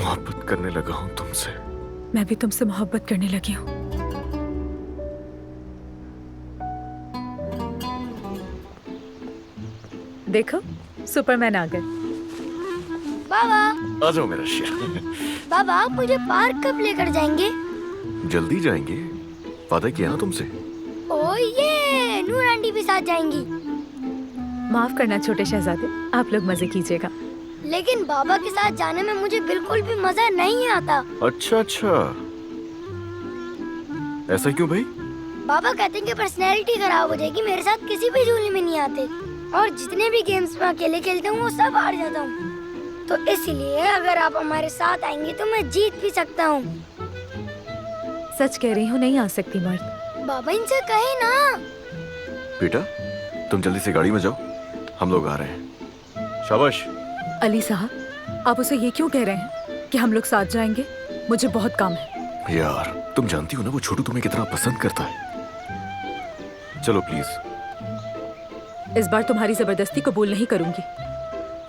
मोहब्बत करने लगा हूं तुमसे। मैं भी तुमसे मोहब्बत करने लगी हूँ। देखो, सुपरमैन आ गए। बाबा आ जाओ मेरा शेर। बाबा आप मुझे पार्क कब लेकर जाएंगे? जल्दी जाएंगे, वादा किया ना तुमसे। ओ ये नूर आंटी भी साथ जाएंगी। माफ करना छोटे शहजादे, आप लोग मजे कीजिएगा। लेकिन बाबा के साथ जाने में मुझे बिल्कुल भी मजा नहीं आता। अच्छा अच्छा, ऐसा क्यों भाई? बाबा कहते हैं कि पर्सनैलिटी खराब हो जाएगी, मेरे साथ किसी भी झूले में नहीं आते और जितने भी गेम्स में अकेले खेलते हूँ वो सब हार जाता हूँ। तो इसलिए अगर आप हमारे साथ आएंगे तो मैं जीत भी सकता हूँ। सच कह रही हूँ, नहीं आ सकती मर्द। बाबा इनसे कहे ना। बेटा तुम जल्दी से गाड़ी में जाओ, हम लोग आ रहे हैं। शाबाश। अली साहब, आप उसे ये क्यों कह रहे हैं कि हम लोग साथ जाएंगे? मुझे बहुत काम है। यार तुम जानती हो ना वो छोटू तुम्हें कितना पसंद करता है। चलो प्लीज। इस बार तुम्हारी जबरदस्ती कबूल नहीं करूंगी।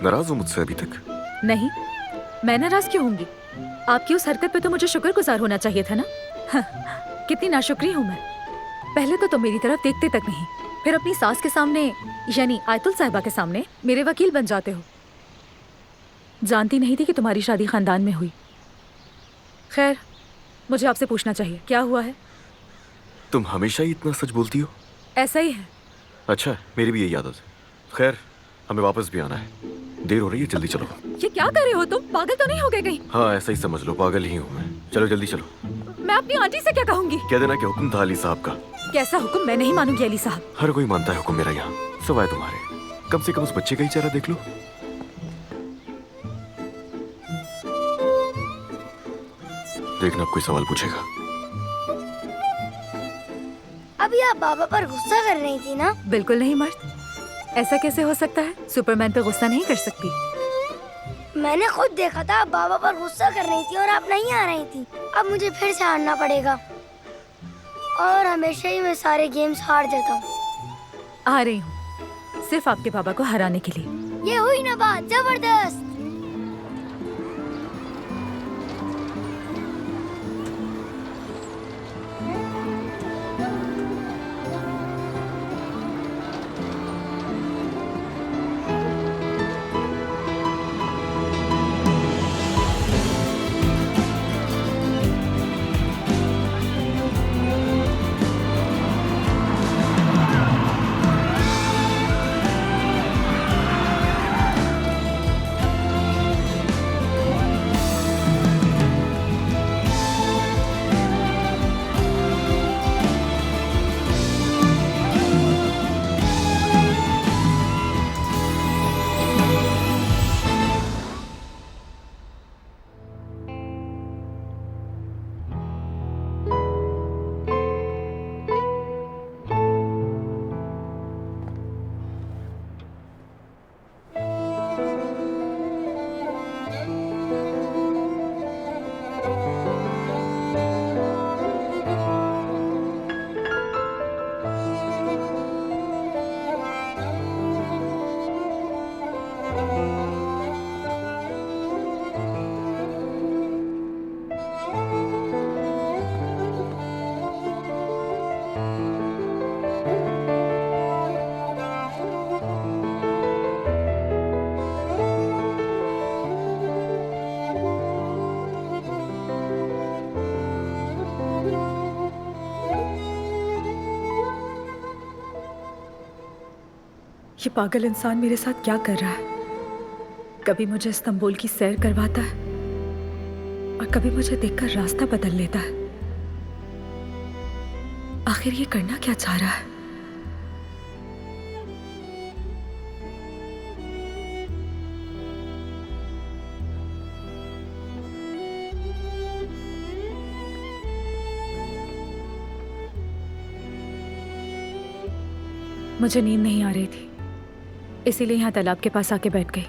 नाराज हो मुझसे अभी तक? नहीं, मैं नाराज क्यों होंगी? आपकी उस हरकत पे तो मुझे शुक्रगुजार होना चाहिए था ना। कितनी नाशुक्री हूँ मैं। पहले तो तुम मेरी तरफ देखते तक नहीं, फिर अपनी सास के सामने यानी आयतुल साहिबा के सामने मेरे वकील बन जाते हो। जानती नहीं थी कि तुम्हारी शादी खानदान में हुई। खैर, मुझे आपसे पूछना चाहिए, क्या हुआ है? तुम हमेशा ही इतना सच बोलती हो। ऐसा ही है। अच्छा, मेरी भी यही आदत है। खैर, हमें वापस भी आना है, देर हो रही है, जल्दी चलो। ये क्या कर रहे हो तुम? पागल तो नहीं हो गए कहीं? हाँ ऐसा ही समझ लो, पागल ही हूँ मैं। चलो जल्दी चलो। मैं अपनी आंटी से क्या कहूंगी? कह देना कि हुक्म था अली साहब का। कैसा हुक्म? मैं नहीं मानूंगी अली साहब। हर कोई मानता है हुक्म मेरा यहाँ, सिवाय तुम्हारे। कम से कम उस बच्चे का ही चेहरा देख लो। देखना अब कोई सवाल पूछेगा। अभी आप बाबा पर गुस्सा कर रही थी ना? बिल्कुल नहीं मर्द, ऐसा कैसे हो सकता है? सुपरमैन पे गुस्सा नहीं कर सकती। मैंने खुद देखा था, आप बाबा पर गुस्सा कर रही थी और आप नहीं आ रही थी। अब मुझे फिर से हारना पड़ेगा और हमेशा ही मैं सारे गेम्स हार जाता हूँ। आ रही हूँ सिर्फ आपके बाबा को हराने के लिए। ये हुई ना बात, जबरदस्त। ये पागल इंसान मेरे साथ क्या कर रहा है? कभी मुझे इस्तांबुल की सैर करवाता है और कभी मुझे देखकर रास्ता बदल लेता है। आखिर ये करना क्या चाह रहा है? मुझे नींद नहीं आ रही थी, इसीलिए यहाँ तालाब के पास आके बैठ गई।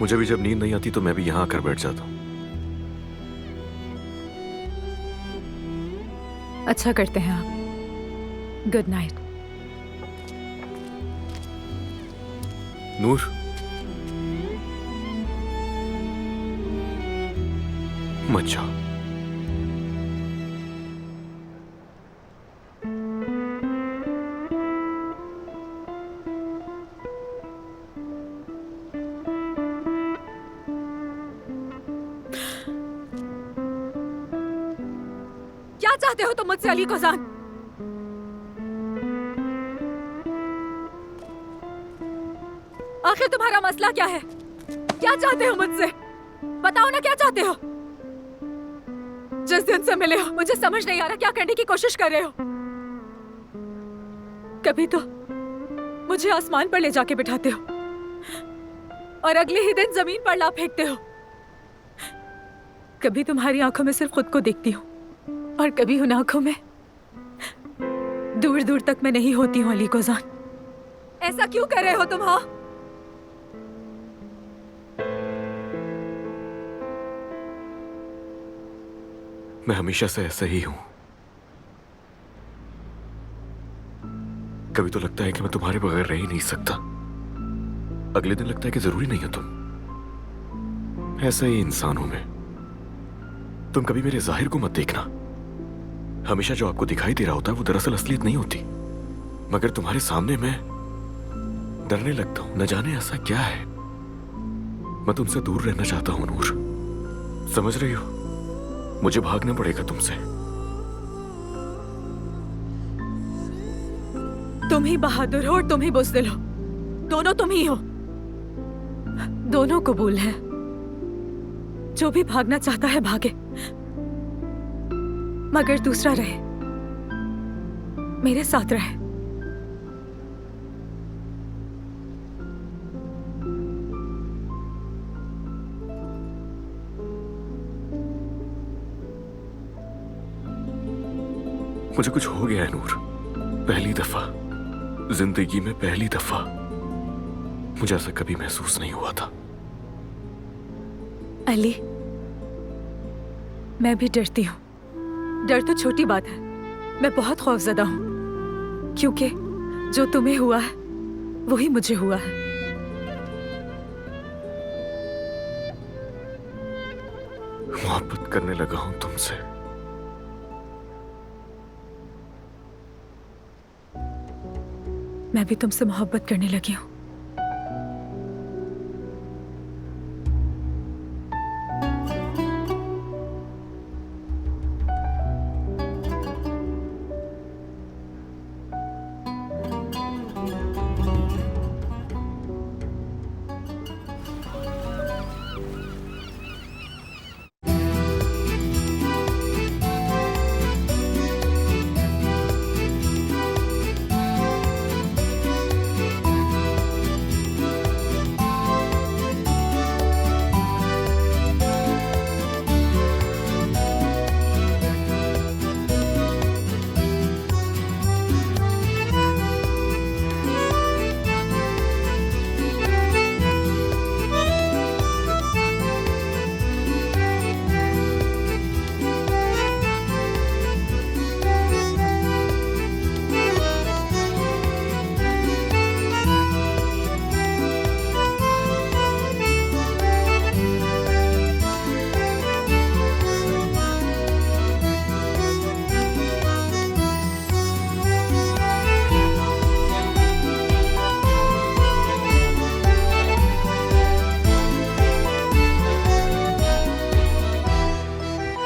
मुझे भी जब नींद नहीं आती तो मैं भी यहाँ आकर बैठ जाता हूँ। अच्छा करते हैं आप। Good night. नूर, मत जाओ। क्या चाहते हो तुम मुझसे अली कोजान? आखिर तुम्हारा मसला क्या है? क्या चाहते हो मुझसे? बताओ ना, क्या चाहते हो? जिस दिन से मिले हो मुझे समझ नहीं आ रहा क्या करने की कोशिश कर रहे हो। कभी तो मुझे आसमान पर ले जाके बिठाते हो और अगले ही दिन जमीन पर ला फेंकते हो। कभी तुम्हारी आंखों में सिर्फ खुद को देखती हूँ और कभी उन आंखों में दूर दूर तक मैं नहीं होती हूँ। अली कोजान, ऐसा क्यों कर रहे हो तुम? हाँ, मैं हमेशा से ऐसा ही हूं। कभी तो लगता है कि मैं तुम्हारे बगैर रह ही नहीं सकता, अगले दिन लगता है कि जरूरी नहीं हो तुम। ऐसा ही इंसान हूं मैं। तुम कभी मेरे जाहिर को मत देखना। हमेशा जो आपको दिखाई दे रहा होता है वो दरअसल असलियत नहीं होती। मगर तुम्हारे सामने मैं डरने लगता हूं, न जाने ऐसा क्या है। मैं तुमसे दूर रहना चाहता हूं नूर, समझ रही हो? मुझे भागना पड़ेगा तुमसे। तुम ही बहादुर हो और तुम ही बुज़दिल हो। दोनों तुम ही हो। दोनों कबूल है। जो भी भागना चाहता है भागे, मगर दूसरा रहे, मेरे साथ रहे। मुझे कुछ हो गया है नूर। पहली दफा जिंदगी में, पहली दफा मुझे ऐसा कभी महसूस नहीं हुआ था। अली, मैं भी डरती हूँ। डर तो छोटी बात है, मैं बहुत खौफजदा हूँ, क्योंकि जो तुम्हें हुआ है वही मुझे हुआ है। मोहब्बत करने लगा हूं तुमसे। मैं भी तुमसे मोहब्बत करने लगी हूँ।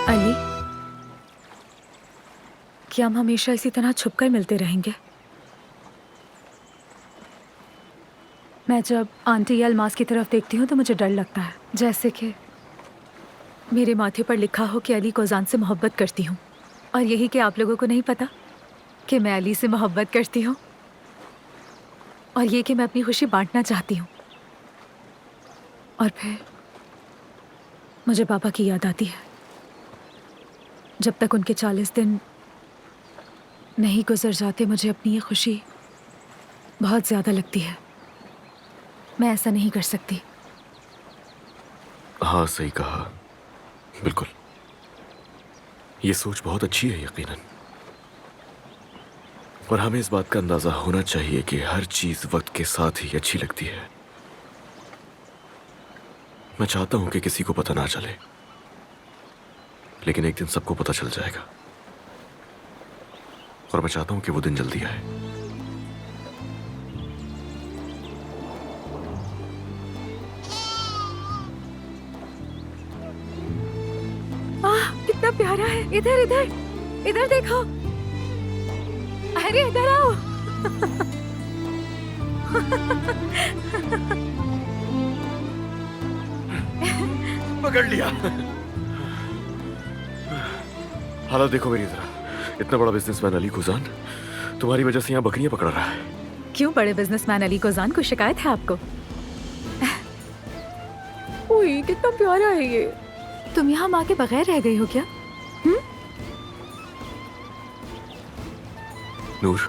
अली, क्या हम हमेशा इसी तरह छुपकर मिलते रहेंगे? मैं जब आंटी या अलमास की तरफ देखती हूँ तो मुझे डर लगता है, जैसे कि मेरे माथे पर लिखा हो कि अली कोजान से मोहब्बत करती हूँ, और यही कि आप लोगों को नहीं पता कि मैं अली से मोहब्बत करती हूँ, और ये कि मैं अपनी खुशी बांटना चाहती हूँ। और फिर मुझे पापा की याद आती है। जब तक उनके 40 दिन नहीं गुजर जाते मुझे अपनी ये खुशी बहुत ज़्यादा लगती है। मैं ऐसा नहीं कर सकती। हाँ, सही कहा, बिल्कुल। ये सोच बहुत अच्छी है यकीनन, और हमें इस बात का अंदाज़ा होना चाहिए कि हर चीज़ वक्त के साथ ही अच्छी लगती है। मैं चाहता हूं कि किसी को पता ना चले, लेकिन एक दिन सबको पता चल जाएगा। और मैं चाहता हूं कि वो दिन जल्दी आए। कितना प्यारा है। इधर इधर इधर देखो। अरे इधर आओ। पकड़ लिया। हालत देखो मेरी तरह। इतना बड़ा बिजनेसमैन अली कुजान तुम्हारी वजह से यहाँ बकरियां पकड़ रहा है। क्यों बड़े बिजनेसमैन अली कुजान को शिकायत है आपको? ओए कितना प्यारा है ये। तुम यहाँ माँ के बगैर रह गई हो क्या? नूर,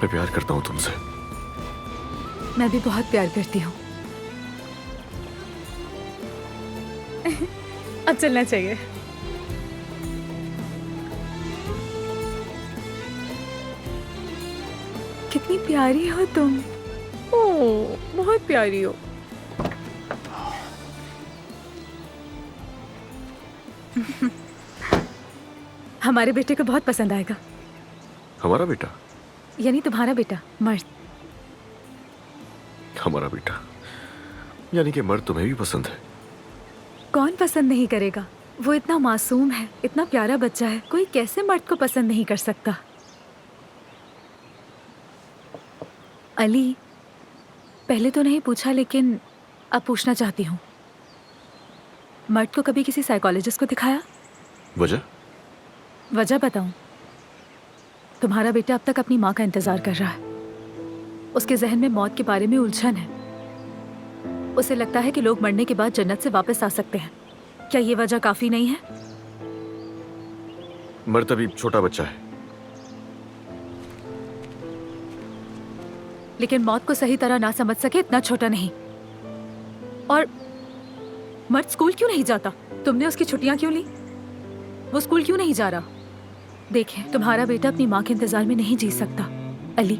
मैं प्यार करता हूँ तुमसे। मैं भी बहुत प्यार करती हूँ। अब चलना चाहिए। कितनी प्यारी हो तुम। ओह, बहुत प्यारी हो। हमारे बेटे को बहुत पसंद आएगा। हमारा बेटा? यानी तुम्हारा बेटा मर्द। हमारा बेटा यानी कि मर्द तुम्हें भी पसंद है? कौन पसंद नहीं करेगा? वो इतना मासूम है, इतना प्यारा बच्चा है। कोई कैसे मर्द को पसंद नहीं कर सकता? अली, पहले तो नहीं पूछा लेकिन अब पूछना चाहती हूँ। मर्द को कभी किसी साइकोलॉजिस्ट को दिखाया? वजह? वजह बताऊं? तुम्हारा बेटा अब तक अपनी माँ का इंतजार कर रहा है। उसके जहन में मौत के बारे में उलझन है। उसे लगता है कि लोग मरने के बाद जन्नत से वापस आ सकते हैं। क्या ये वजह काफी नहीं है? मर्द अभी छोटा बच्चा है। लेकिन मौत को सही तरह ना समझ सके इतना छोटा नहीं। और मर्द स्कूल क्यों नहीं जाता? तुमने उसकी छुट्टियां क्यों ली? वो स्कूल क्यों नहीं जा रहा? देखें, तुम्हारा बेटा अपनी माँ के इंतजार में नहीं जी सकता। अली,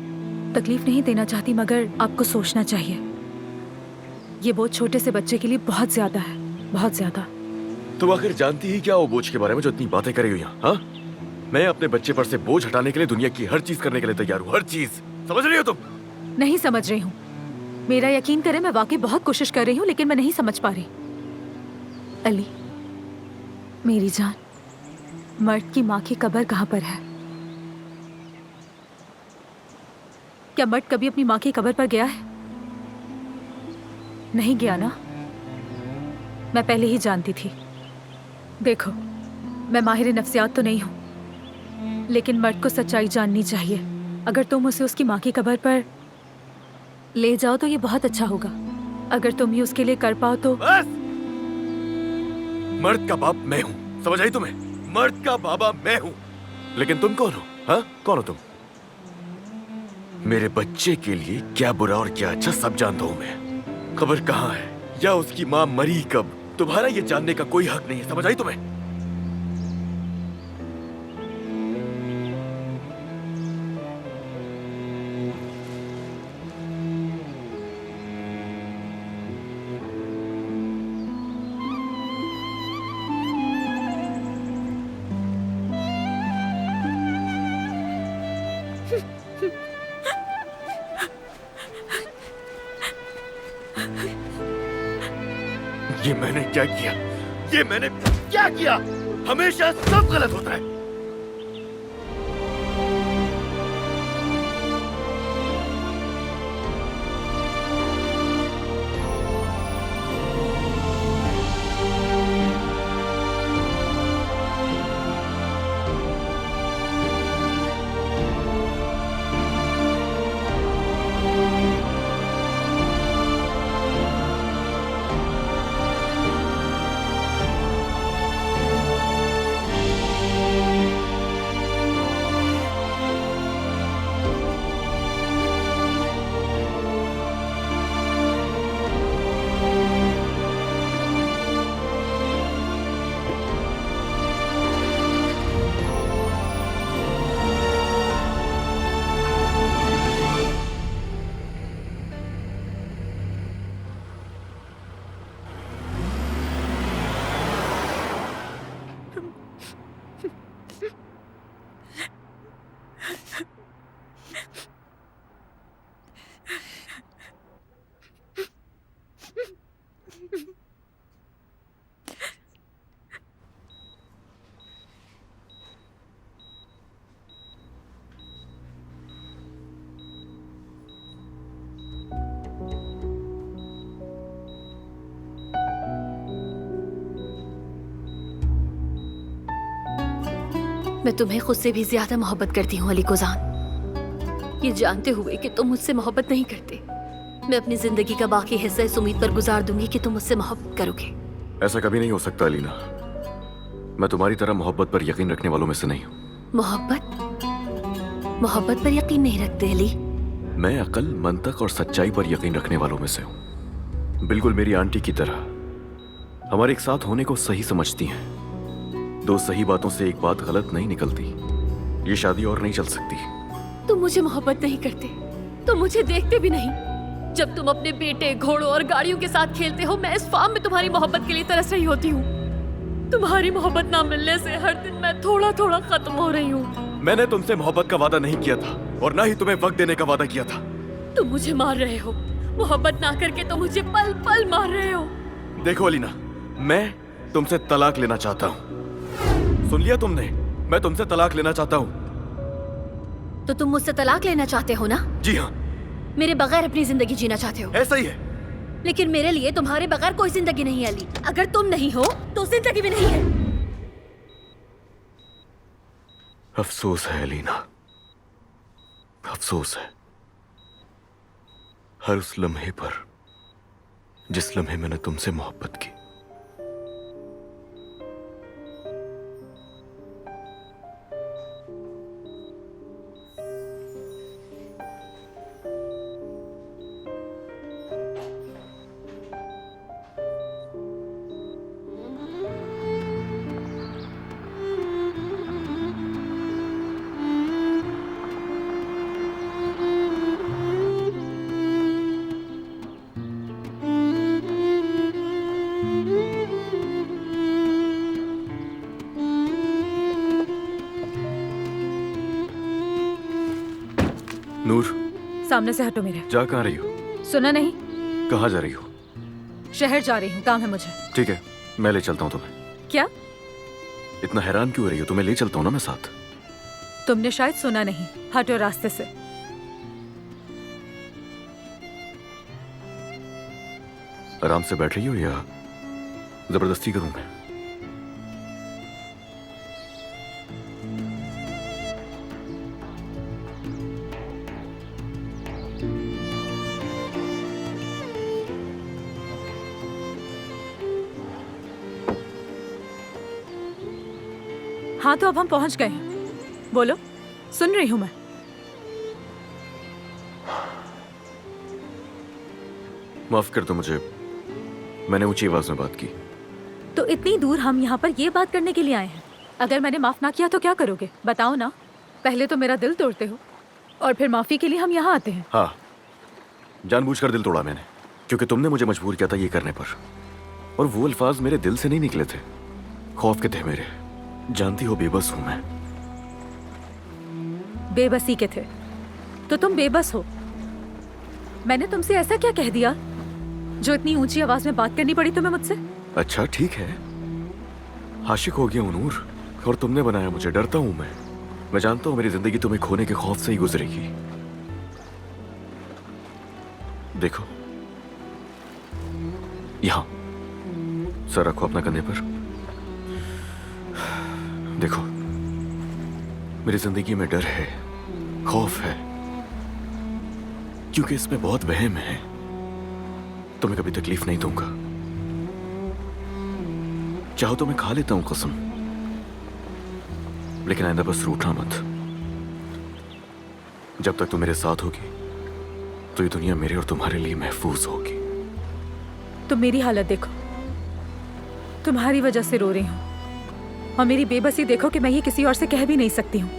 तकलीफ नहीं देना चाहती मगर आपको सोचना चाहिए। ये बोझ छोटे से बच्चे के लिए बहुत ज्यादा है, बहुत ज्यादा। तुम आखिर जानती ही क्या वो बोझ के बारे में जो इतनी बातें कर रही हो यहाँ? हाँ? मैं अपने बच्चे पर से बोझ हटाने के लिए दुनिया की हर चीज करने के लिए तैयार हूँ। हर चीज। समझ रही हो तुम? नहीं समझ रही हूँ। मेरा यकीन करें, मैं वाकई बहुत कोशिश कर रही हूँ लेकिन मैं नहीं समझ पा रही। अली, मेरी जान, मर्द की माँ की कब्र कहाँ पर है? क्या मर्द कभी अपनी माँ की कब्र पर गया है? नहीं गया ना? मैं पहले ही जानती थी। देखो, मैं माहिर नफ्सियात तो नहीं हूं, लेकिन मर्द को सच्चाई जाननी चाहिए। अगर तुम उसे उसकी माँ की कब्र पर ले जाओ तो ये बहुत अच्छा होगा। अगर तुम ही उसके लिए कर पाओ तो। बस! मर्द का बाप मैं हूँ, समझ आई तुम्हें? मर्द का बाबा मैं हूँ। लेकिन तुम कौन हो? हाँ, कौन हो तुम? मेरे बच्चे के लिए क्या बुरा और क्या अच्छा सब जानता हूँ मैं। खबर कहाँ है या उसकी माँ मरी कब, तुम्हारा ये जानने का कोई हक नहीं है। समझ आई तुम्हें? ये मैंने क्या किया? ये मैंने क्या किया? हमेशा सब गलत होता है। मैं तुम्हें खुद से भी ज्यादा मोहब्बत करती हूँ अली कोजान। ये जानते हुए कि तुम मुझसे मोहब्बत नहीं करते, मैं अपनी जिंदगी का बाकी हिस्सा इस उम्मीद पर गुजार दूंगी कि तुम मुझसे मोहब्बत करोगे। ऐसा कभी नहीं हो सकता अलीना। मैं तुम्हारी तरह मोहब्बत पर यकीन रखने वालों में से नहीं हूँ। मोहब्बत पर यकीन नहीं रखते अली? मैं अकल, मंतक और सच्चाई पर यकीन रखने वालों में से हूँ। बिल्कुल मेरी आंटी की तरह हमारे एक साथ होने को सही समझती हैं। दो सही बातों से एक बात गलत नहीं निकलती। ये शादी और नहीं चल सकती। तुम मुझे मोहब्बत नहीं करते, तुम मुझे देखते भी नहीं। जब तुम अपने बेटे, घोड़ों और गाड़ियों के साथ खेलते हो, मैं इस फार्म में तुम्हारी मोहब्बत के लिए तरस रही होती हूँ। तुम्हारी मोहब्बत ना मिलने से हर दिन मैं थोड़ा थोड़ा खत्म हो रही हूँ। मैंने तुमसे मोहब्बत का वादा नहीं किया था और ना ही तुम्हें वक्त देने का वादा किया था। तुम मुझे मार रहे हो, मोहब्बत ना करके तो मुझे पल पल मार रहे हो। देखो अलीना, मैं तुमसे तलाक लेना चाहता हूँ। सुन लिया तुमने? मैं तुमसे तलाक लेना चाहता हूँ। तो तुम मुझसे तलाक लेना चाहते हो ना? जी हाँ। मेरे बगैर अपनी जिंदगी जीना चाहते हो? ऐसा ही है। लेकिन मेरे लिए तुम्हारे बगैर कोई जिंदगी नहीं है अली। अगर तुम नहीं हो तो जिंदगी भी नहीं है। अफसोस है अलीना, अफसोस है हर उस लम्हे पर जिस लम्हे मैंने तुमसे मोहब्बत की। नूर, सामने से हटो मेरे। जा कहाँ रही हो? सुना नहीं? कहाँ जा रही हो? शहर जा रही हूँ, काम है मुझे। ठीक है, मैं ले चलता हूँ तुम्हें। क्या? इतना हैरान क्यों हो रही हो? तुम्हें ले चलता हूँ ना मैं साथ। तुमने शायद सुना नहीं। हटो रास्ते से। आराम से बैठ रही हो या जबरदस्ती करूं मैं? हाँ तो अब हम पहुंच गए हैं। बोलो, सुन रही हूँ मैं। माफ कर दो मुझे, मैंने ऊंची आवाज में बात की। तो इतनी दूर हम यहाँ पर ये बात करने के लिए आए हैं। अगर मैंने माफ ना किया तो क्या करोगे? बताओ ना। पहले तो मेरा दिल तोड़ते हो और फिर माफी के लिए हम यहाँ आते हैं। हाँ, जानबूझकर दिल तोड़ा मैंने, क्योंकि तुमने मुझे मजबूर किया था ये करने पर। और वो अल्फाज मेरे दिल से नहीं निकले थे, खौफ के थे मेरे। जानती हो बेबस हूं मैं। बेबसी के थे तो तुम बेबस हो। मैंने तुमसे ऐसा क्या कह दिया जो इतनी ऊंची आवाज में बात करनी पड़ी तुम्हें मुझसे? अच्छा ठीक है, आशिक हो गया हूं नूर, और तुमने बनाया मुझे। डरता हूं मैं जानता हूं मेरी जिंदगी तुम्हें खोने के खौफ से ही गुजरेगी। देखो यहां सर रखो अपना कंधे पर। देखो, मेरी जिंदगी में डर है, खौफ है, क्योंकि इसमें बहुत वहम है। तुम्हें कभी तकलीफ नहीं दूंगा। चाहो तो मैं खा लेता हूं कसम, लेकिन आइंदा बस रूठना मत। जब तक तुम मेरे साथ होगी तो ये दुनिया मेरे और तुम्हारे लिए महफूज होगी। तुम मेरी हालत देखो, तुम्हारी वजह से रो रही हूँ। और मेरी बेबसी देखो कि मैं ये किसी और से कह भी नहीं सकती हूँ।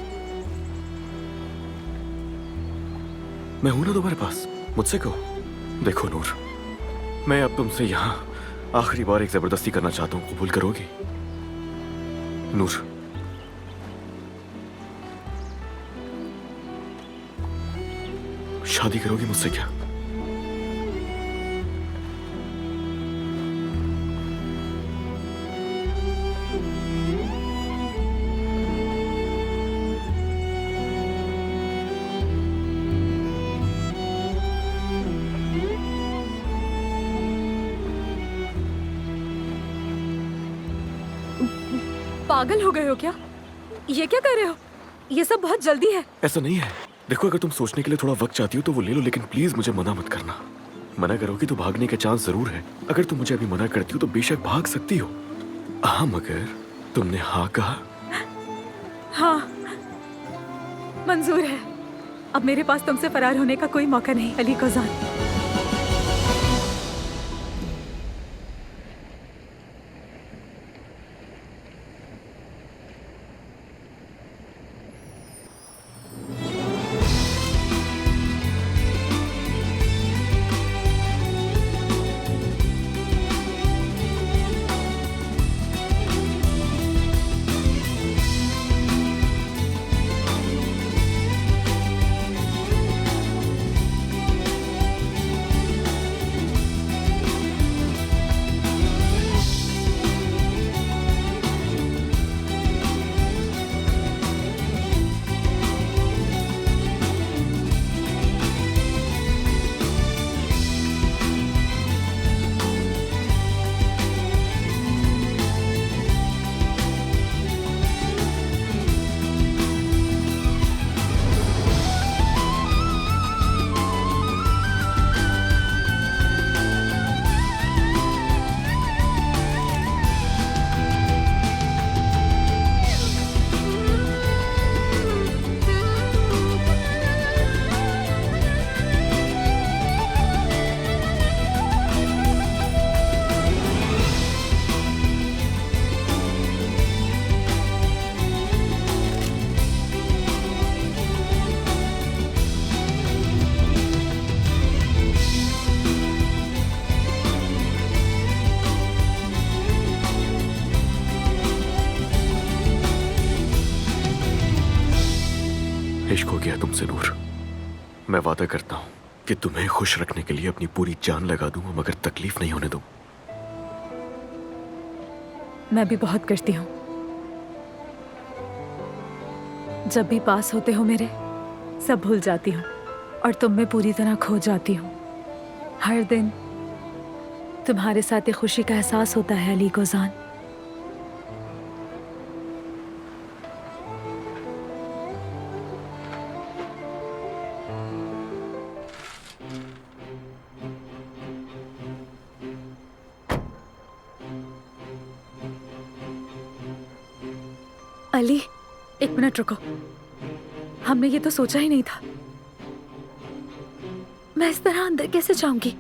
मैं हूं ना तुम्हारे पास, मुझसे कहो। देखो नूर, मैं अब तुमसे यहां आखिरी बार एक जबरदस्ती करना चाहता हूं, कबूल करोगी? नूर, शादी करोगी मुझसे क्या? पागल हो गए हो क्या? ये क्या कर रहे हो? ये सब बहुत जल्दी है। ऐसा नहीं है। देखो, अगर तुम सोचने के लिए थोड़ा वक्त चाहती हो तो वो ले लो, लेकिन प्लीज मुझे मना मत करना। मना करोगी तो भागने का चांस जरूर है। अगर तुम मुझे अभी मना करती हो तो बेशक भाग सकती हो। हाँ, मगर तुमने हाँ कहा। हाँ, मंजूर है। अब मेरे पास तुमसे फरार होने का कोई मौका नहीं, अली कोजान। इश्क हो गया तुमसे नूर। मैं वादा करता हूँ कि तुम्हें खुश रखने के लिए अपनी पूरी जान लगा दूंगा, मगर तकलीफ नहीं होने दूं। मैं भी बहुत करती हूँ। जब भी पास होते हो मेरे, सब भूल जाती हूँ और तुम में पूरी तरह खो जाती हूँ। हर दिन तुम्हारे साथ एक खुशी का एहसास होता है अली कोजान। अली, एक मिनट रुको। हमने ये तो सोचा ही नहीं था। मैं इस तरह अंदर कैसे जाऊंगी?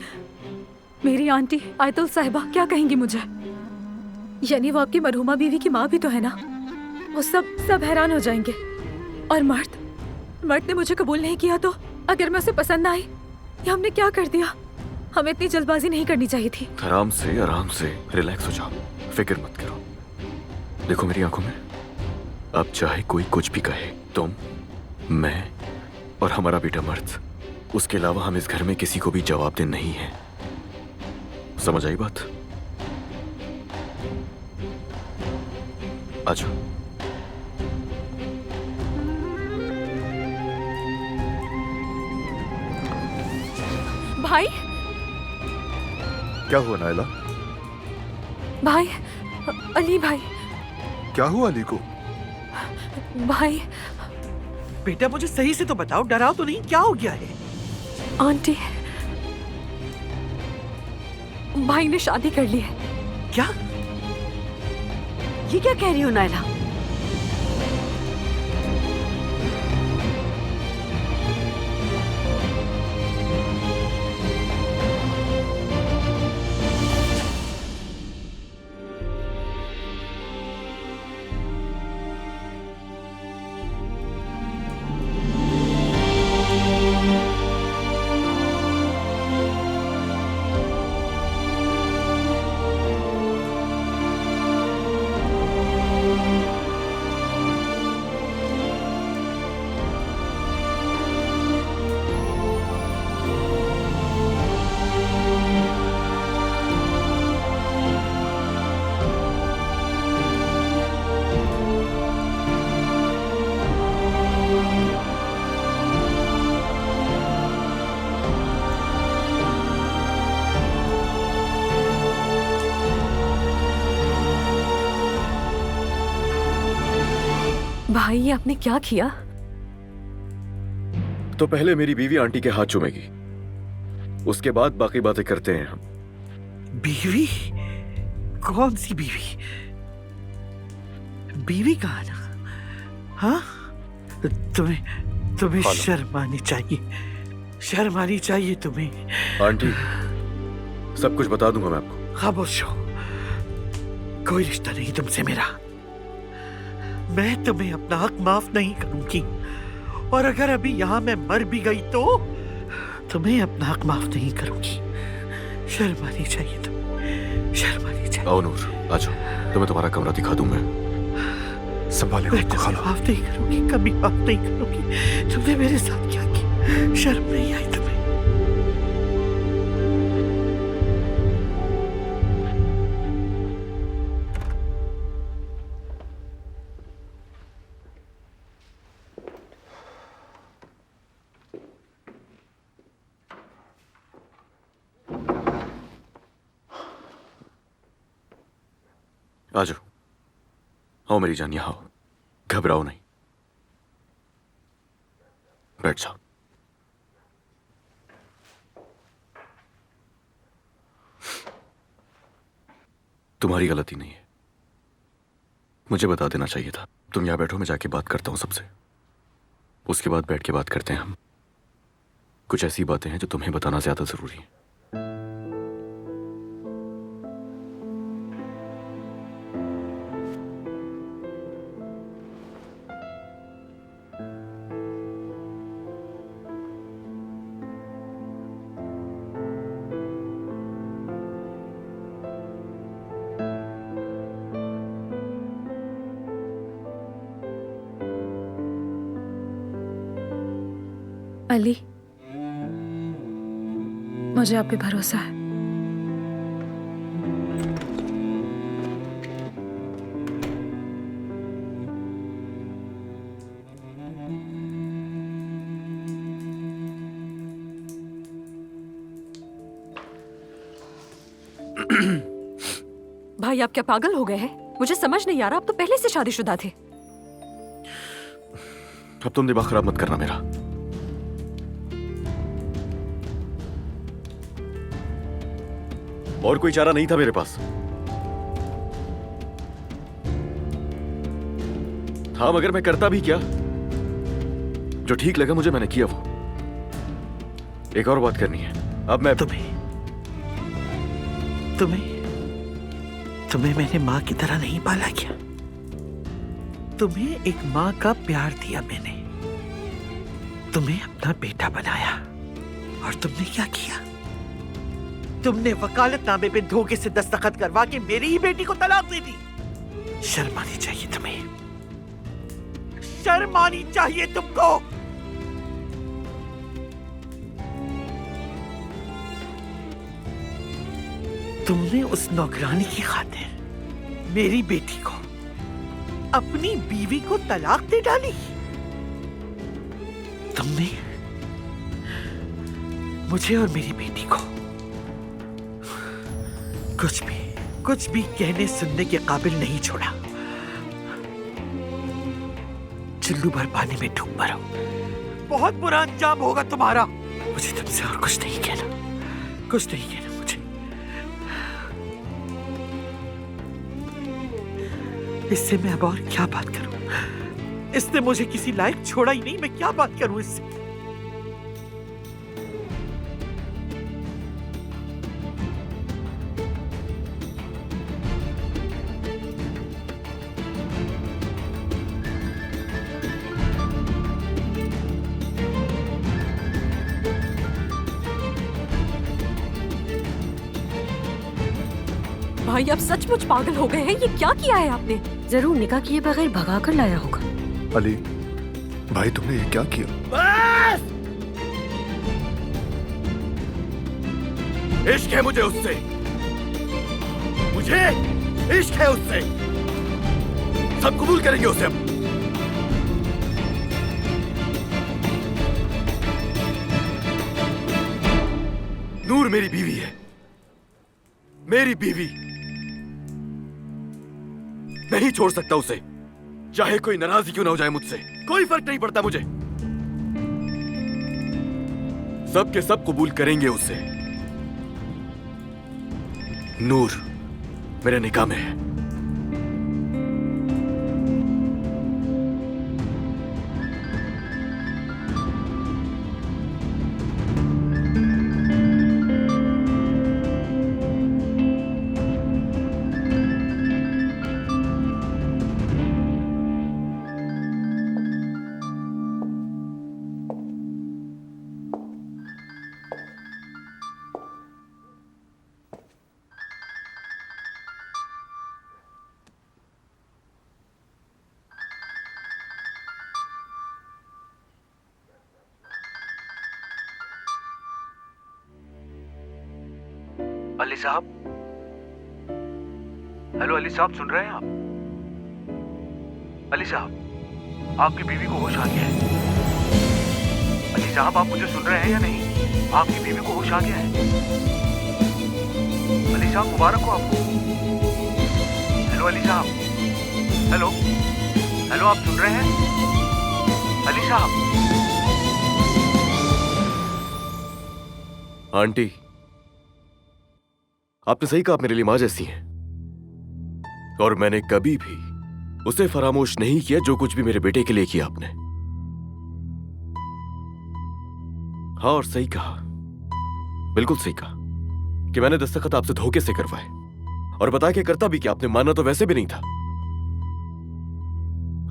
मेरी आंटी आयतुल साहिबा क्या कहेंगी मुझे? यानी वो आपकी मरहुमा बीवी की माँ भी तो है ना। वो सब हैरान हो जाएंगे। और मर्द ने मुझे कबूल नहीं किया तो? अगर मैं उसे पसंद ना आई, ये हमने क्या कर दिया? हमें इतनी जल्दबाजी नहीं करनी चाहिए थी। आराम से रिलैक्स हो जाओ, फिक्र मत करो। देखो मेरी आंखों में, अब चाहे कोई कुछ भी कहे, तुम, मैं और हमारा बेटा मर्द, उसके अलावा हम इस घर में किसी को भी जवाबदेह नहीं है। समझ आई बात? आजो। भाई, क्या हुआ नायला? भाई, अली भाई, क्या हुआ अली को? भाई, बेटा मुझे सही से तो बताओ, डराओ तो नहीं, क्या हो गया है? आंटी, भाई ने शादी कर ली है। क्या? ये क्या कह रही हो नायला? भाई ये आपने क्या किया? तो पहले मेरी बीवी आंटी के हाथ चूमेगी, उसके बाद बाकी बातें करते हैं हम। बीवी? कौन सी बीवी? बीवी कहाँ ना? हाँ? तुम्हें हेलो। शर्म आनी चाहिए, शर्म आनी चाहिए तुम्हें। आंटी, सब कुछ बता दूंगा मैं आपको। खामोश हो, कोई रिश्ता नहीं तुमसे मेरा। मैं तुम्हें अपना हक माफ नहीं करूंगी, और अगर अभी यहाँ मैं मर भी गई तो तुम्हें अपना हक माफ नहीं करूंगी। शर्म आनी चाहिए तुम्हें, शर्म आनी चाहिए। आओ नूर, आ जाओ, तुम्हें तुम्हारा कमरा दिखा दूं मैं। संभाले मैं खुद को, तुम्हें खाला। माफ नहीं करूंगी, कभी माफ नहीं करूंगी। तुमने मेरे साथ क्या किया? शर्म नहीं आई तुम्हें? आ जाओ, आओ मेरी जान, यहाँ आओ, घबराओ नहीं, बैठ जाओ। तुम्हारी गलती नहीं है, मुझे बता देना चाहिए था। तुम यहाँ बैठो, मैं जाके बात करता हूँ सबसे, उसके बाद बैठ के बात करते हैं हम। कुछ ऐसी बातें हैं जो तुम्हें बताना ज्यादा जरूरी है। अली, मुझे आप पे भरोसा है। भाई आप क्या पागल हो गए हैं? मुझे समझ नहीं आ रहा, आप तो पहले से शादीशुदा थे। अब तुम दिमाग खराब मत करना मेरा। और कोई चारा नहीं था मेरे पास। हाँ, मगर मैं करता भी क्या, जो ठीक लगा मुझे मैंने किया वो। एक और बात करनी है, अब मैं तुम्हें मैंने माँ की तरह नहीं पाला क्या? तुम्हें एक माँ का प्यार दिया मैंने, तुम्हें अपना बेटा बनाया, और तुमने क्या किया? तुमने वकालतनामे पे धोखे से दस्तखत करवा के मेरी ही बेटी को तलाक दे दी। शर्म आनी चाहिए तुम्हें, शर्म आनी चाहिए तुमको। तुमने उस नौकरानी की खातिर मेरी बेटी को, अपनी बीवी को तलाक दे डाली। तुमने मुझे और मेरी बेटी को कुछ भी कहने सुनने के काबिल नहीं छोड़ा। चुल्लू भर पानी में डूब मरो, बहुत बुरा अंजाम होगा तुम्हारा। मुझे तुमसे और कुछ नहीं कहना, कुछ नहीं कहना मुझे। इससे मैं अब और क्या बात करूं? इसने मुझे किसी लायक छोड़ा ही नहीं, मैं क्या बात करूं इससे? भाई आप सचमुच पागल हो गए हैं, ये क्या किया है आपने? जरूर निकाह किए बगैर भगा कर लाया होगा। अली भाई, तुमने ये क्या किया? बस! इश्क है मुझे उससे, मुझे इश्क है उससे। सब कबूल करेंगे उसे अब। नूर मेरी बीवी है, मेरी बीवी। नहीं छोड़ सकता उसे, चाहे कोई नाराज ही क्यों ना हो जाए मुझसे, कोई फर्क नहीं पड़ता मुझे। सब के सब कबूल करेंगे उसे। नूर मेरे निकाह में है। अली साहब, हेलो अली साहब, सुन रहे हैं आप? अली साहब, आपकी बीवी को होश आ गया है। अली साहब, आप मुझे सुन रहे हैं या नहीं? आपकी बीवी को होश आ गया है। अली साहब, मुबारक हो आपको। हेलो अली साहब, हेलो हेलो, आप सुन रहे हैं? अली साहब। आंटी, आपने सही कहा, आप मेरे लिए मां जैसी हैं। और मैंने कभी भी उसे फरामोश नहीं किया जो कुछ भी मेरे बेटे के लिए किया आपने। हाँ, और सही कहा, बिल्कुल सही कहा कि मैंने दस्तखत आपसे धोखे से करवाए, और बता के करता भी कि आपने माना तो वैसे भी नहीं था।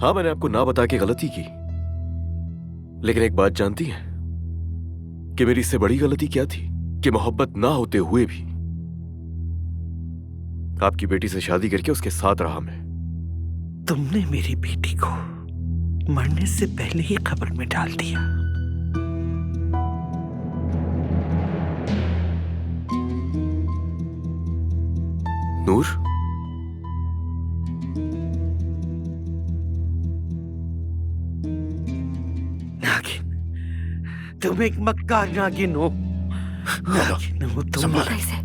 हाँ, मैंने आपको ना बता के गलती की, लेकिन एक बात जानती हैं कि मेरी इससे बड़ी गलती क्या थी? कि मोहब्बत ना होते हुए भी आपकी बेटी से शादी करके उसके साथ रहा मैं। तुमने मेरी बेटी को मरने से पहले ही कब्र में डाल दिया। नूर, नागिन, तुम एक मक्कार नागिन हो। नागिन हो तुम। संभालो। कैसे?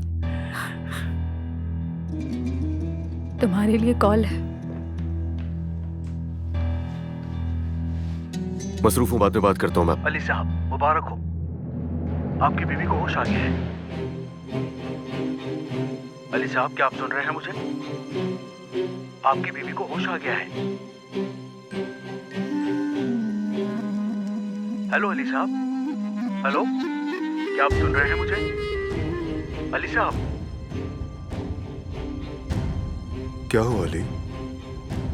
तुम्हारे लिए कॉल है। मसरूफ हूं, बाद में बात करता हूं मैं। अली साहब, मुबारक हो, आपकी बीवी को होश आ गया है। अली साहब, क्या आप सुन रहे हैं मुझे? आपकी बीवी को होश आ गया है। हेलो अली साहब, हेलो, क्या आप सुन रहे हैं मुझे? अली साहब। क्या हुआ अली?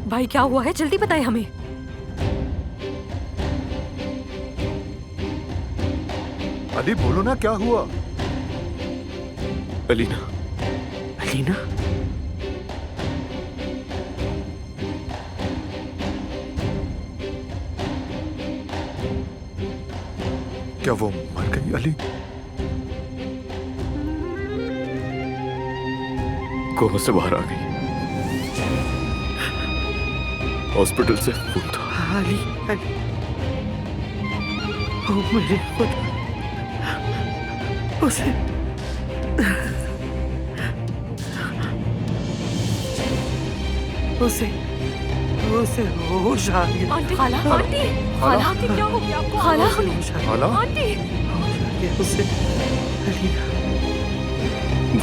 भाई क्या हुआ है? जल्दी बताएं हमें। अली बोलो ना, क्या हुआ? अलीना, अलीना, क्या वो मर गई अली? कोमा से बाहर आ गई। हॉस्पिटल से फोन था। अली, अली, ओ मेरे खुदा, उसे उसे उसे होश आ गया। आंटी, खाला, आंटी, खाला, आंटी, क्या हो गया आपको? खाला, होश आ गया। खाला? आंटी, होश आ गया उसे। अलीना,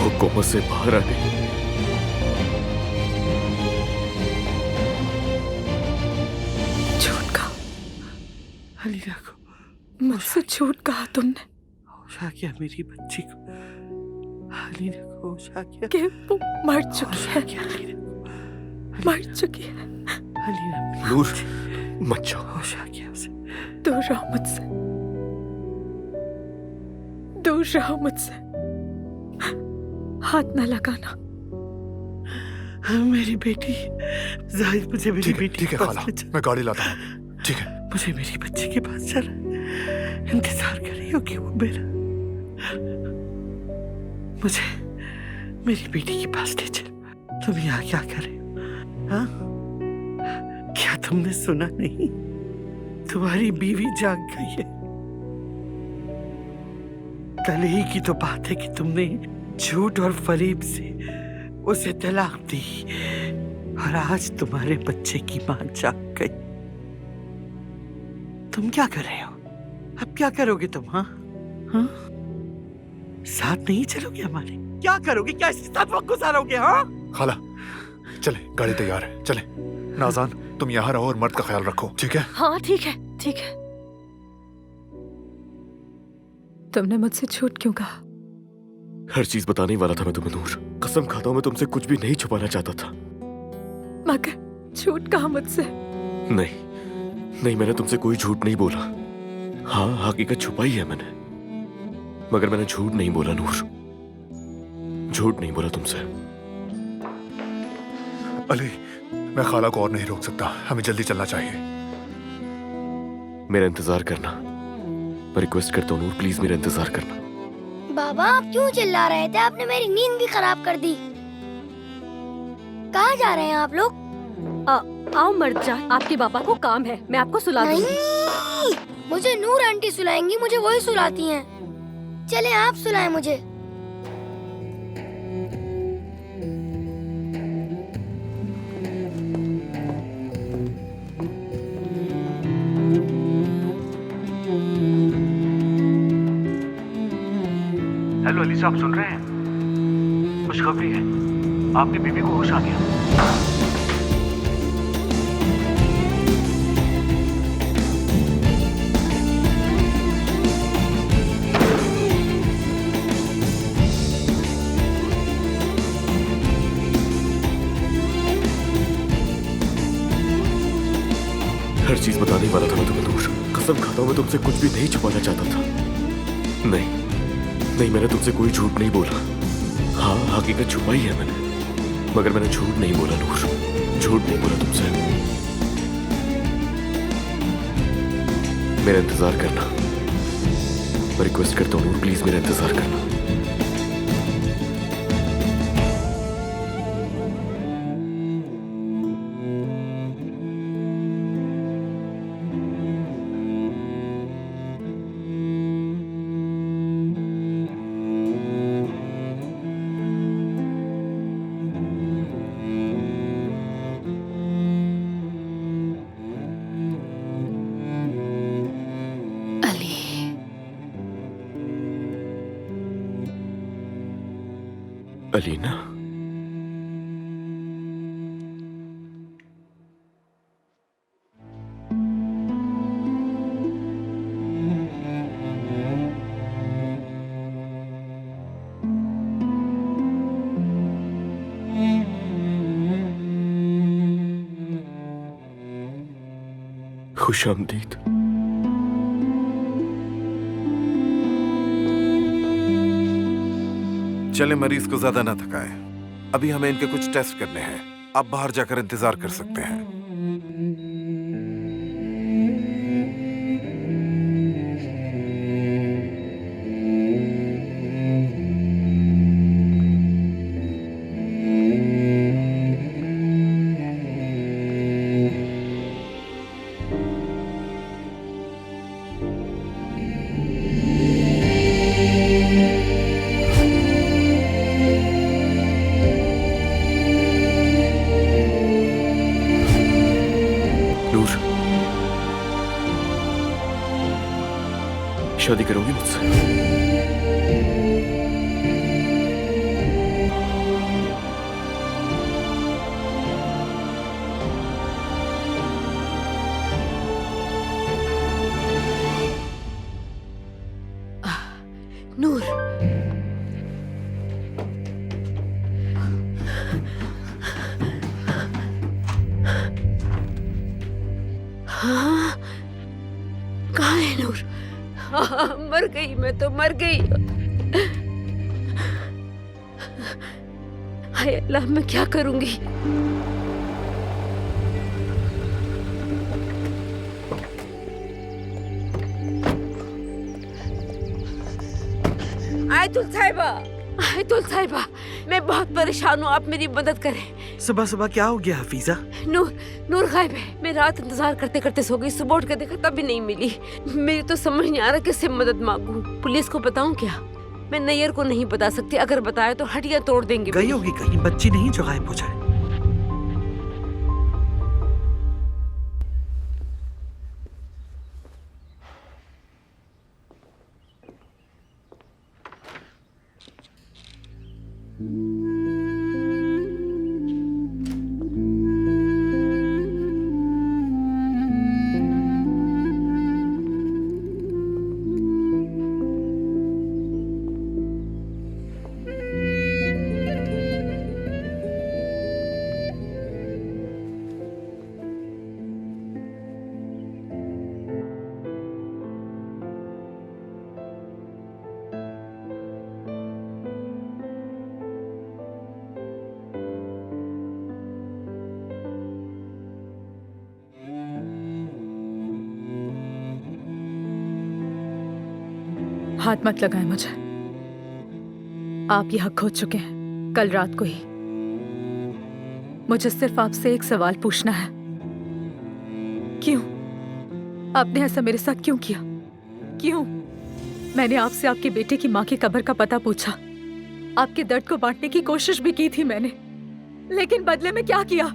वो कोमा से बाहर आ गई। झूठ कहा, अलीना को मुझसे झूठ कहा तुमने होश आ गया मेरी बच्ची को। अलीना को होश आ गया। कि वो मर चुकी होश आ है, गया अलीना को। मर चुकी है। अलीना, नूर, मत जाओ। होश आ गया उसे। दूर रहो मुझसे, दूर रहो मुझसे, हाथ न लगाना। मेरी बेटी, जाहिद, मुझे मेरी ठीक है, बेटी ठीक है के पास खाला, ले चल। मैं गाड़ी लाता हूँ। ठीक है। मुझे मेरी बच्ची के पास चल। इंतजार कर रही हो कि वो मेरा, मुझे मेरी बेटी के पास ले चल। तुम यहाँ क्या कर रहे हो? हाँ? क्या तुमने सुना नहीं? तुम्हारी बीवी जाग गई है। कल ही की तो बात है कि तुमने झूठ और फरेब से उसे तलाक दी। और आज तुम्हारे बच्चे की मां जाग गई। तुम क्या कर रहे हो? अब क्या करोगे तुम? हाँ हाँ, साथ नहीं चलोगे हमारे? क्या करोगे? क्या इसके साथ वक्त गुजारोगे? हाँ खाला चले, गाड़ी तैयार है, चले। नाज़ान तुम यहाँ रहो और मर्द का ख्याल रखो, ठीक है? हाँ ठीक है, ठीक है। तुमने मुझसे झूठ क्यों कहा? हर चीज बताने वाला था मैं तुम्हें नूर। कसम खाता हूं मैं तुमसे कुछ भी नहीं छुपाना चाहता था। मगर झूठ कहा मुझसे? नहीं, मैंने तुमसे कोई झूठ नहीं बोला। हाँ, हकीकत छुपाई है मैंने, मगर मैंने झूठ नहीं बोला नूर। झूठ नहीं बोला तुमसे। अली, मैं खाला को और नहीं रोक सकता, हमें जल्दी चलना चाहिए। मेरा इंतजार करना, मैं रिक्वेस्ट करता हूँ नूर, प्लीज मेरा इंतजार करना। बाबा आप क्यों चिल्ला रहे थे? आपने मेरी नींद भी खराब कर दी। कहाँ जा रहे हैं आप लोग? आओ मर्द जा, आपके पापा को काम है, मैं आपको सुला दूंगी। नहीं, मुझे नूर आंटी सुलाएंगी, मुझे वही सुलाती हैं। चले आप सुलाएं मुझे। हेलो अली साहब, सुन रहे हैं? खुशखबरी है, आपकी बीवी को होश आ गया। हर चीज बताने वाला था मैं तुम्हें नूर। कसम खाता हूं मैं तुमसे कुछ भी नहीं छुपाना चाहता था। नहीं, मैंने तुमसे कोई झूठ नहीं बोला। हाँ, हकीकत छुपाई है मैंने, मगर मैंने झूठ नहीं बोला नूर। झूठ नहीं बोला तुमसे। मेरा इंतजार करना, मैं रिक्वेस्ट करता हूँ नूर, प्लीज मेरा इंतजार करना। अलीना, खुशामदीद। चले, मरीज को ज्यादा ना थकाएं। अभी हमें इनके कुछ टेस्ट करने हैं। आप बाहर जाकर इंतजार कर सकते हैं। शादी करोगी मुझसे? नूर, हाँ, कहाँ है नूर? मर गई मैं तो, मर गई। हाय अल्लाह, मैं क्या करूंगी? आयतुल साहिबा, मैं बहुत परेशान हूँ, आप मेरी मदद करें। सुबह सुबह क्या हो गया हफीजा? नूर गायब है। मैं रात इंतजार करते करते सो गई, सुबह उठ कर देखा तब भी नहीं मिली। मेरी तो समझ नहीं आ रहा किससे मदद मांगूं। पुलिस को बताऊं क्या? मैं नैयर को नहीं बता सकती, अगर बताया तो हड्डियां तोड़ देंगे। गई होगी कहीं, बच्ची नहीं जो गायब हो जाए। हाथ मत लगाएं मुझे। आप ये हक खो चुके हैं कल रात को ही। मुझे सिर्फ आपसे एक सवाल पूछना है, क्यों आपने ऐसा मेरे साथ क्यों किया? क्यों? मैंने आपसे आपके बेटे की माँ की कब्र का पता पूछा, आपके दर्द को बांटने की कोशिश भी की थी मैंने, लेकिन बदले में क्या किया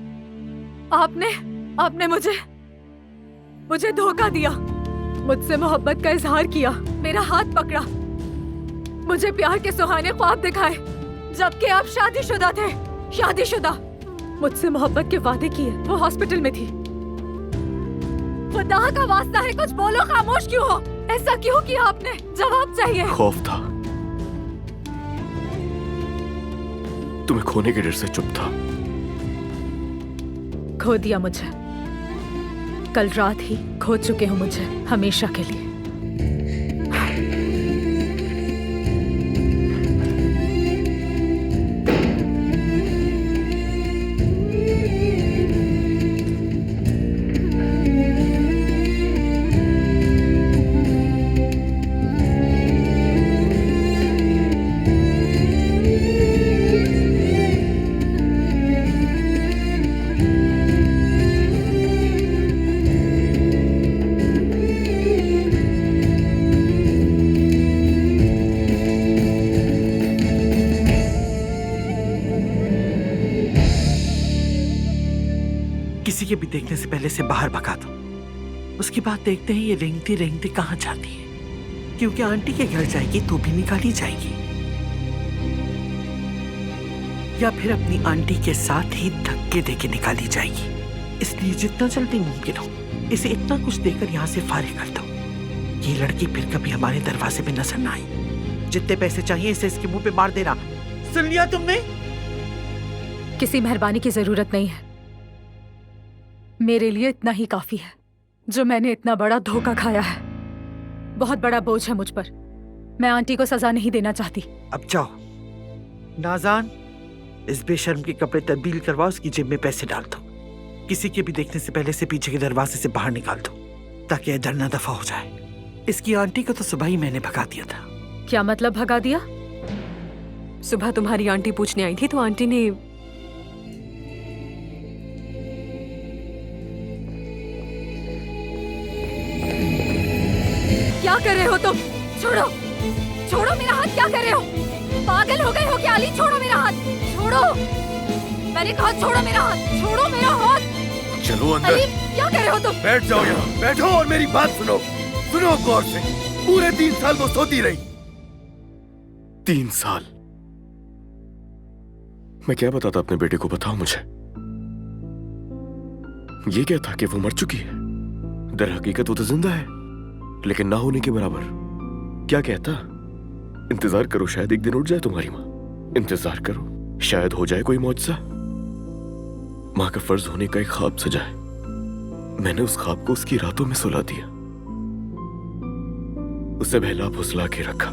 आपने मुझे धोखा दिया, मुझसे मोहब्बत का इजहार किया, मेरा हाथ पकड़ा, मुझे प्यार के सुहाने ख्वाब दिखाए, जबकि आप शादीशुदा थे। शादीशुदा मुझसे मोहब्बत के वादे किए, वो हॉस्पिटल में थी। खुदा का वास्ता है कुछ बोलो, खामोश क्यों हो? ऐसा क्यों किया आपने? जवाब चाहिए। खौफ था, तुम्हें खोने के डर से चुप था। खो दिया मुझे, कल रात ही खो चुके हो मुझे हमेशा के लिए। किसी के भी देखने से पहले से बाहर भगा दो, उसके बाद देखते हैं ये रेंगती रेंगती कहाँ जाती है, क्योंकि आंटी के घर जाएगी तो भी निकाली जाएगी, या फिर अपनी आंटी के साथ ही धक्के देके निकाली जाएगी। इसलिए जितना जल्दी मुमकिन हो इसे इतना कुछ देकर यहाँ से फारिग कर दो, ये लड़की फिर कभी हमारे दरवाजे पे नजर ना आए। जितने पैसे चाहिए इसे इसके मुंह पे मार देना, सुन लिया तुमने? किसी मेहरबानी की जरूरत नहीं है, मेरे लिए इतना ही काफी है जो मैंने इतना बड़ा धोखा खाया है। बहुत बड़ा बोझ है मुझ पर, मैं आंटी को सजा नहीं देना चाहती। अब जाओ नाज़ान, इस बेशर्म के कपड़े तब्दील करवाओ, उसकी जेब में पैसे डाल दो, किसी के भी देखने से पहले से पीछे के दरवाजे से बाहर निकाल दो ताकि इधर ना दफा हो जाए। इसकी आंटी को तो सुबह ही मैंने भगा दिया था। क्या मतलब भगा दिया? सुबह तुम्हारी आंटी पूछने आई थी तो आंटी ने क्या कर रहे हो तुम? छोड़ो, छोड़ो मेरा हाथ, क्या कर रहे हो? पागल हो गए हो क्या? अली छोड़ो मेरा हाथ, छोड़ो, मैंने कहा छोड़ो मेरा हाथ, छोड़ो मेरा हाथ। चलो अंदर। अली क्या कर रहे हो तुम? बैठ जाओ यहाँ, बैठो और मेरी बात सुनो, सुनो गौर से। पूरे 3 साल वो सोती रही। 3 साल? मैं क्या बताता अपने बेटे को, बताओ मुझे। ये क्या था कि वो मर चुकी है? दर हकीकत वो तो जिंदा है, लेकिन ना होने के बराबर। क्या कहता? इंतजार करो, शायद एक दिन उठ जाए तुम्हारी माँ। इंतजार करो, शायद हो जाए कोई मौजज़ा। माँ का फर्ज होने का एक ख्वाब सजाए। मैंने उस ख्वाब को उसकी रातों में सुला दिया, उसे बहला फुसला के रखा,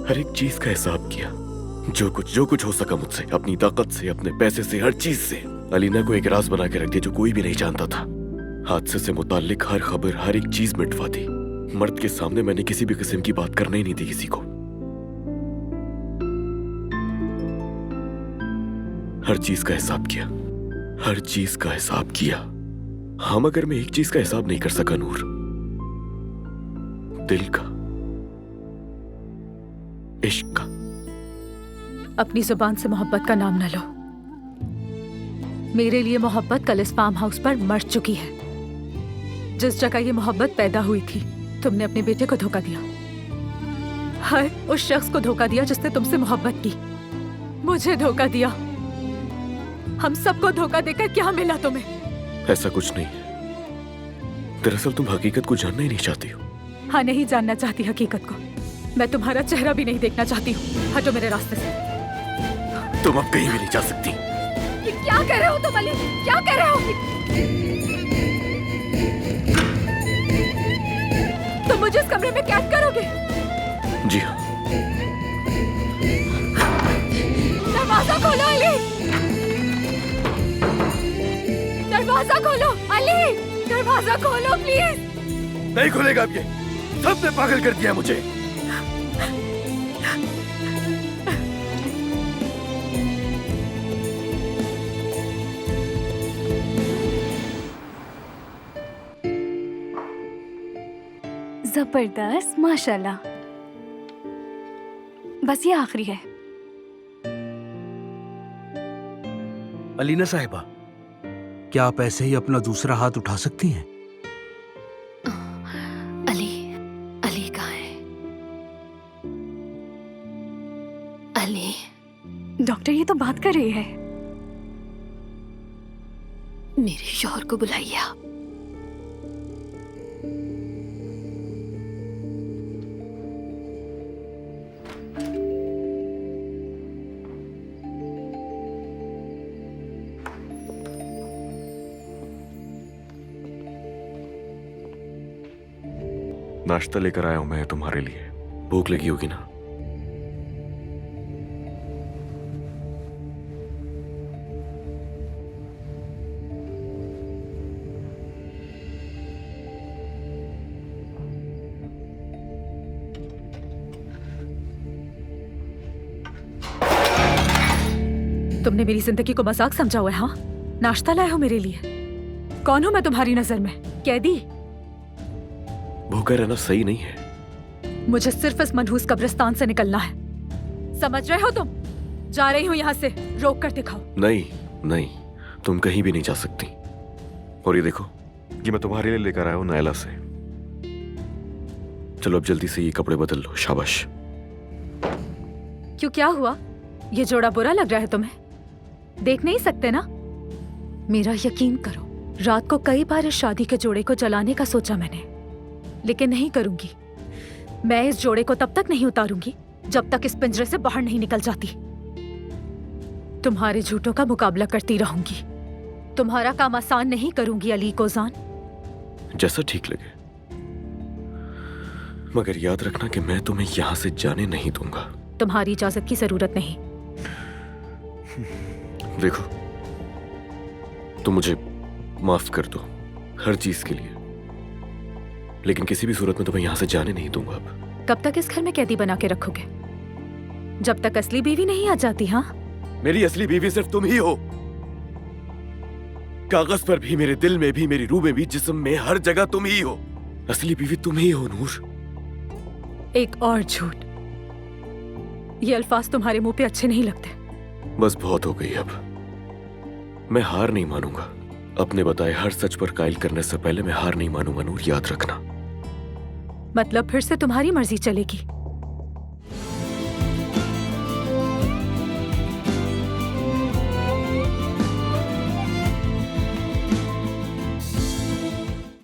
हर एक चीज का हिसाब किया, जो कुछ हो सका मुझसे, अपनी ताकत से, अपने पैसे से, हर चीज से। अलीना को एक राज बना के रख दिया जो कोई भी नहीं जानता था। हादसे से मुताल्लिक हर खबर, हर एक चीज मिटवा दी। मर्द के सामने मैंने किसी भी किस्म की बात करने ही नहीं दी किसी को। हर चीज का हिसाब किया, हर चीज का हिसाब किया। हाँ, मगर मैं एक चीज का हिसाब नहीं कर सका नूर, दिल का, इश्क का। अपनी जुबान से मोहब्बत का नाम न लो। मेरे लिए मोहब्बत कल इस फार्म हाउस पर मर चुकी है। जिस जगह ये मोहब्बत पैदा हुई थी, तुमने अपने बेटे को धोखा दिया। हर उस शख्स को धोखा दिया जिसने तुमसे मोहब्बत की। मुझे धोखा दिया। हम सबको धोखा देकर क्या मिला तुम्हें? ऐसा कुछ नहीं है। दरअसल तुम हकीकत को जानना ही नहीं चाहती हो। हाँ, नहीं जानना चाहती हकीकत को। मैं तुम्हारा चेहरा भी नहीं देखना चाहती हूँ। हटो मेरे रास्ते से। तुम अब कहीं भी नहीं जा सकती। ये क्या कर रहे हो तुम अली? क्या कर रहे हो? तुम मुझे इस कमरे में कैद करोगे? जी हाँ। दरवाजा खोलो अली, दरवाजा खोलो अली, दरवाजा खोलो प्लीज। नहीं खुलेगा अब ये, सबने पागल कर दिया मुझे। जबरदस्त, माशाल्लाह। बस ये आखिरी है। अलीना साहिबा, क्या आप ऐसे ही अपना दूसरा हाथ उठा सकती हैं? अली कहाँ है? अली। डॉक्टर, ये तो बात कर रही है। मेरे शौहर को बुलाइए आप। नाश्ता लेकर आया हूं मैं तुम्हारे लिए। भूख लगी होगी ना? तुमने मेरी जिंदगी को मजाक समझा हुआ है? हाँ, नाश्ता लाए हो मेरे लिए? कौन हूं मैं तुम्हारी नजर में? कैदी? भूखा रहना सही नहीं है। मुझे सिर्फ इस मनहूस कब्रिस्तान से निकलना है, समझ रहे हो तुम? जा रही हूँ यहाँ से, रोक कर दिखाओ। नहीं नहीं, तुम कहीं भी नहीं जा सकती। और ये देखो, ये मैं तुम्हारे लिए लेकर आया हूं नायला से। चलो अब जल्दी से ये कपड़े बदल लो। शाबाश। क्यों, क्या हुआ? ये जोड़ा बुरा लग रहा है तुम्हें? देख नहीं सकते ना? मेरा यकीन करो, रात को कई बार इस शादी के जोड़े को जलाने का सोचा मैंने, लेकिन नहीं करूंगी। मैं इस जोड़े को तब तक नहीं उतारूंगी जब तक इस पिंजरे से बाहर नहीं निकल जाती। तुम्हारे झूठों का मुकाबला करती रहूंगी। तुम्हारा काम आसान नहीं करूंगी अली कोजान। जैसा ठीक लगे, मगर याद रखना कि मैं तुम्हें यहां से जाने नहीं दूंगा। तुम्हारी इजाजत की जरूरत नहीं। देखो, तुम मुझे माफ कर दो हर चीज के लिए, लेकिन किसी भी सूरत में तुम्हें यहां से जाने नहीं दूंगा। अब कब तक इस घर में कैदी बना के रखोगे? जब तक असली बीवी नहीं आ जाती। हाँ, मेरी असली बीवी सिर्फ तुम ही हो। कागज पर भी, मेरे दिल में भी, मेरी रूह में भी, जिस्म में, हर जगह तुम ही हो। असली बीवी तुम ही हो नूर। एक और झूठ। ये अल्फाज तुम्हारे मुंह पे अच्छे नहीं लगते। बस बहुत हो गई अब। मैं हार नहीं मानूंगा। अपने बताए हर सच पर कायल करने से पहले मैं हार नहीं मानूंगा नूर, याद रखना। मतलब फिर से तुम्हारी मर्जी चलेगी?